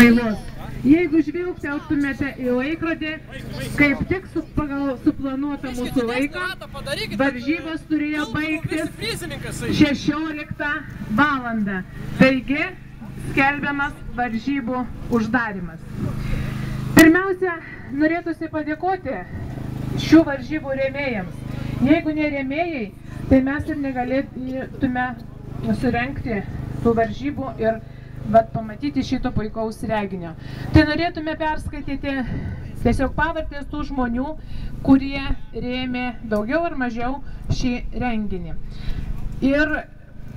pailus. Jeigu žvilgteltumėte į laikrodį, kaip tik pagal suplanuotą mūsų laiką, varžybos turėjo baigtis 16 valandą. Taigi, skelbiamas varžybų uždarimas. Pirmiausia, norėtųsi padėkoti šių varžybų rėmėjams. Jeigu ne rėmėjai, tai mes ir negalėtume surengti tų varžybų ir pamatyti šito puikaus reginio. Tai norėtume perskaityti tiesiog pavardės tų žmonių, kurie rėmė daugiau ar mažiau šį renginį. Ir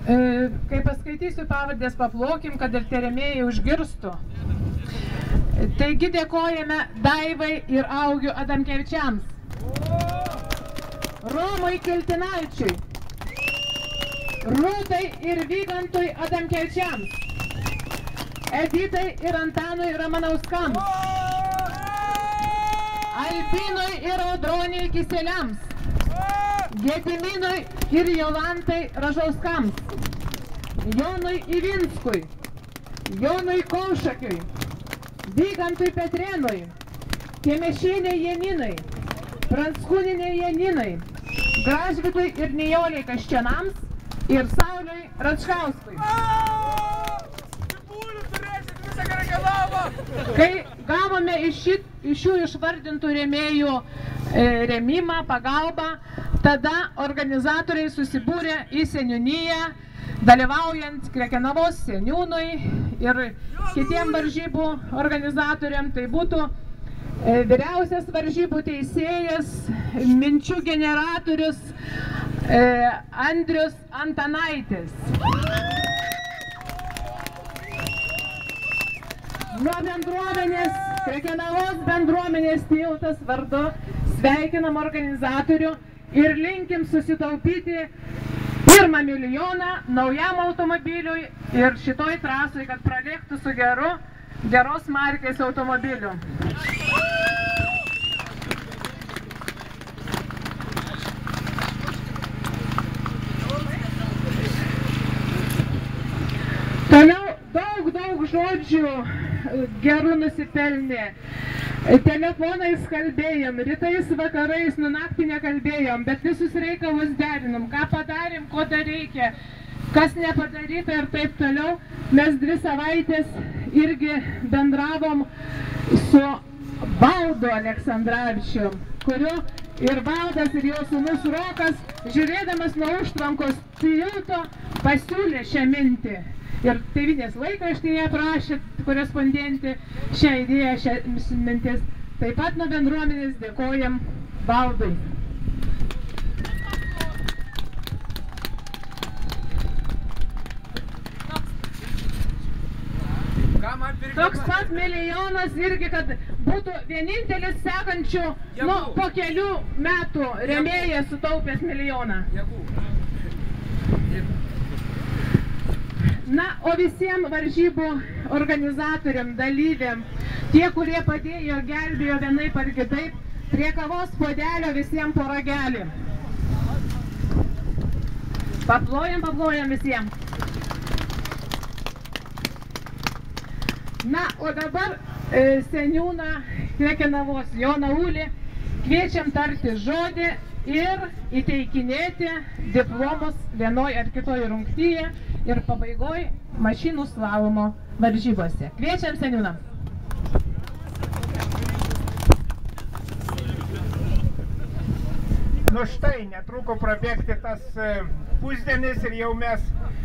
kai paskaitysiu pavardės, paplokim, kad ir tie rėmėjai užgirstų. Taigi dėkojame Daivai ir Augiu Adamkevičiams, Romui Kiltinaičiui, Rūtai ir Vygantui Adamkevičiams, Editai ir Antanui Ramanauskams, Albinui ir Audroniai Kiseliams, Gediminui ir Jolantai Ražauskams, Jonui Ivinskui, Jonui Kaušakiui, Vygantui Petrėnui, Kemešienei Janinai, Pranckūnienei Janinai, Gražvydui ir Nijoliai Kaščianams ir Sauliui Račkauskui. Kai gavome iš šių išvardintų rėmėjų rėmimą, pagalbą, tada organizatoriai susibūrė į seniūniją, dalyvaujant Krekenavos seniūnui ir kitiem varžybų organizatoriam. Tai būtų vyriausias varžybų teisėjas, minčių generatorius Andrius Antanaitis. Nuo bendruomenės, Krekenavos bendruomenės tiltas vardu sveikinam organizatorių ir linkim susitaupyti 1 milijoną naujam automobiliui ir šitoj trasui, kad pralėktų su geros markės automobiliu. Toliau daug žodžių gerų nusipelnė. Telefonais kalbėjom, rytais, vakarais, naktį nekalbėjom, bet visus reikalus derinom, ką padarėm, ko dar reikia, kas nepadaryta ir taip toliau. Mes 2 savaitės irgi bendravom su Valdu Aleksandravičium, kuriuo ir Valdas ir jo sūnus Rokas, žiūrėdamas nuo užtvankos tilto, pasiūlė šią mintį. Ir Tėvynės laikraštyje prašė korespondentį šią idėją, šią mintis. Taip pat nuo bendruomenės dėkojam Valdui. Toks pat milijonas irgi, kad būtų vienintelis sekančių, po kelių metų rėmėjas sutaupęs milijoną. Na, o visiems varžybų organizatoriam, dalyviam, tie, kurie padėjo, gelbėjo vienaip ar kitaip, prie kavos puodelio visiems po ragelį. Paplojam visiems. Na, o dabar seniūną Krekenavos Joną Ulį kviečiam tarti žodį ir įteikinėti diplomus vienoj ar kitoj rungtyje ir pabaigoj mašinų slalomo varžybose. Kviečiam seniūną. Nu štai, netruko prabėgti tas pusdienis ir jau mes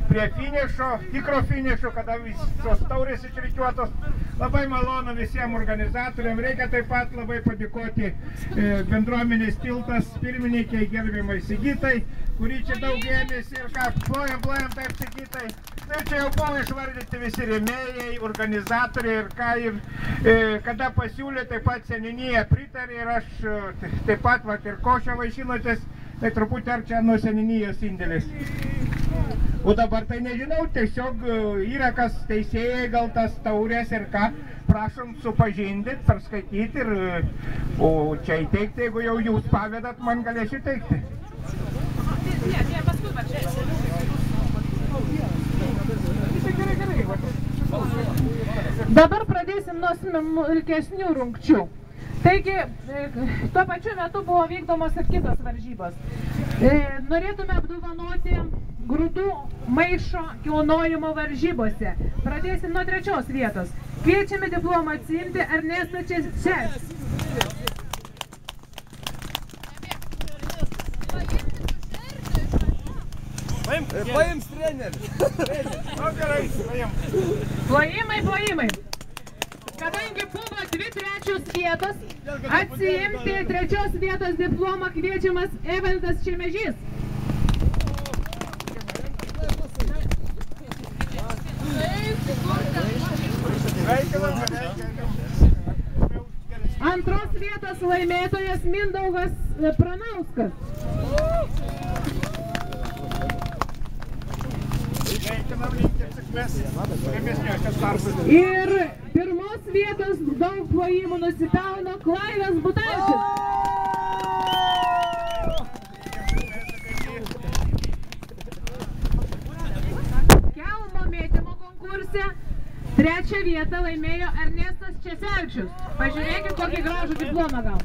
prie finišo, tikro finišo, kada visos taurės išrikiuotos. Labai malonu visiems organizatoriams. Reikia taip pat labai padėkoti bendruomenės tiltas pirmininkiai gerbiamai Sigitai, kuri čia daug ėmėsi ir ką, plojam taip Sigitai. Tai čia jau buvo išvardyti visi rėmėjai, organizatoriai ir ką, ir kada pasiūlė, taip pat seniūnija pritarė ir aš taip pat ir košę vaišinotės, tai truputį ar čia nuo seniūnijos indėlis. O dabar tai nežinau, tiesiog yra kas teisėjai, gal tas taurės ir ką, prašom supažindyti, perskaityti ir o čia įteikti, jeigu jau jūs pavedat, man galėsiu teikti. Dabar pradėsim nuo smulkesnių rungčių. Taigi, tuo pačiu metu buvo vykdomos ir kitos varžybos. Norėtume apdovanoti grūdų maišo kilnojimo varžybose. Pradėsim nuo 3 vietos. Kviečiame diplomą atsiimti Ernestą Česel. Paims trenerį. Plojimai. Kadangi buvo 2 trečios vietos, atsiimti 3 vietos diplomą kviečiamas Evaldas Čemežys. Antros vietos laimėtojas Mindaugas Pranauskas. Ir pirmos vietos daug plojimų nusipelno Klaidas Butavičius. Kelmo mėtymo konkurse 3 vietą laimėjo Ernestas Česelčius. Pažiūrėkit, kokį gražų diplomą gal.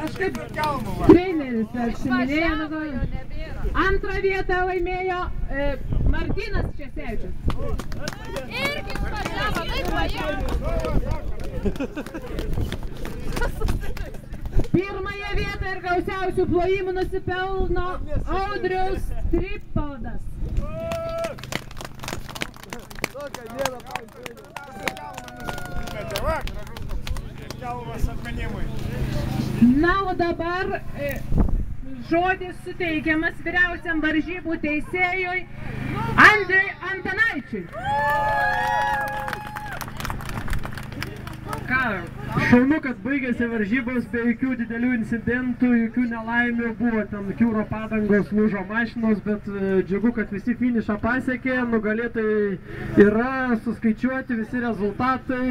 Aš kaip treneris, aš minėjau, antrą vietą laimėjo Martynas Česelčius. Pirmąją vietą ir gausiausių plojimų nusipelno Audrius Tripaldas. Na, o dabar žodis suteikiamas vyriausiam varžybų teisėjui Andriui Antanaičiui. Ką, šaunu, kad baigėsi varžybos be jokių didelių incidentų, jokių nelaimių, buvo ten kiūro padangos, lūžo mašinos, bet džiugu, kad visi finišą pasiekė, nugalėtojai yra, suskaičiuoti visi rezultatai.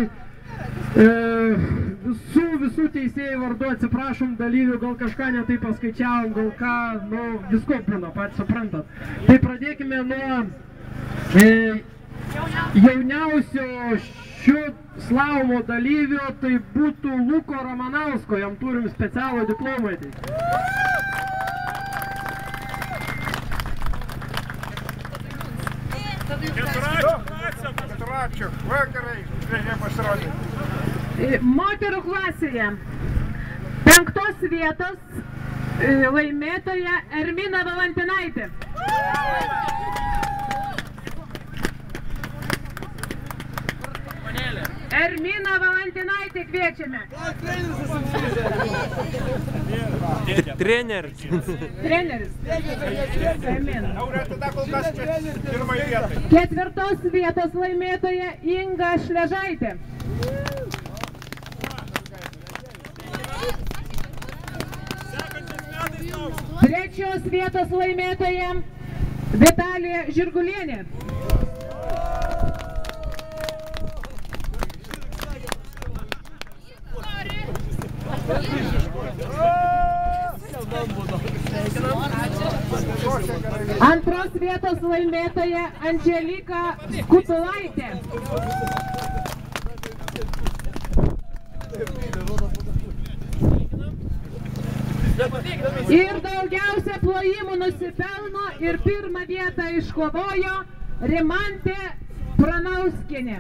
Visų teisėjų vardu atsiprašom dalyvių, gal kažką netai paskaičiavom, gal ką, nu, visko būna, patys suprantat. Tai pradėkime nuo jauniausio šio slalomo dalyvio, tai būtų Luko Ramanausko, jam turim specialų diplomą. Keturračių, vakarai, šviežiai pasirodė. Moterų klasėje 5 vietos laimėtoja Ermina Valantinaitė. Ermina Valantinaitė kviečiame. Treneris. Ermina. Tada kol kas čia pirmąjį vietą. 4 vietos laimėtoja Inga Šležaitė. 3 vietos laimėtoja Vitalija Žirgulienė. 2 vietos laimėtoja Andželika Skutulaitė. Ir daugiausia plojimų nusipelno ir 1 vietą iškovojo Rimantė Pranauskienė.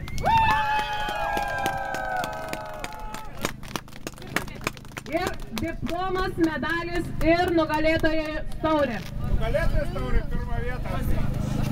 Ir diplomas, medalis ir nugalėtoja taurė. Nugalėtojas taurė 1 vietą.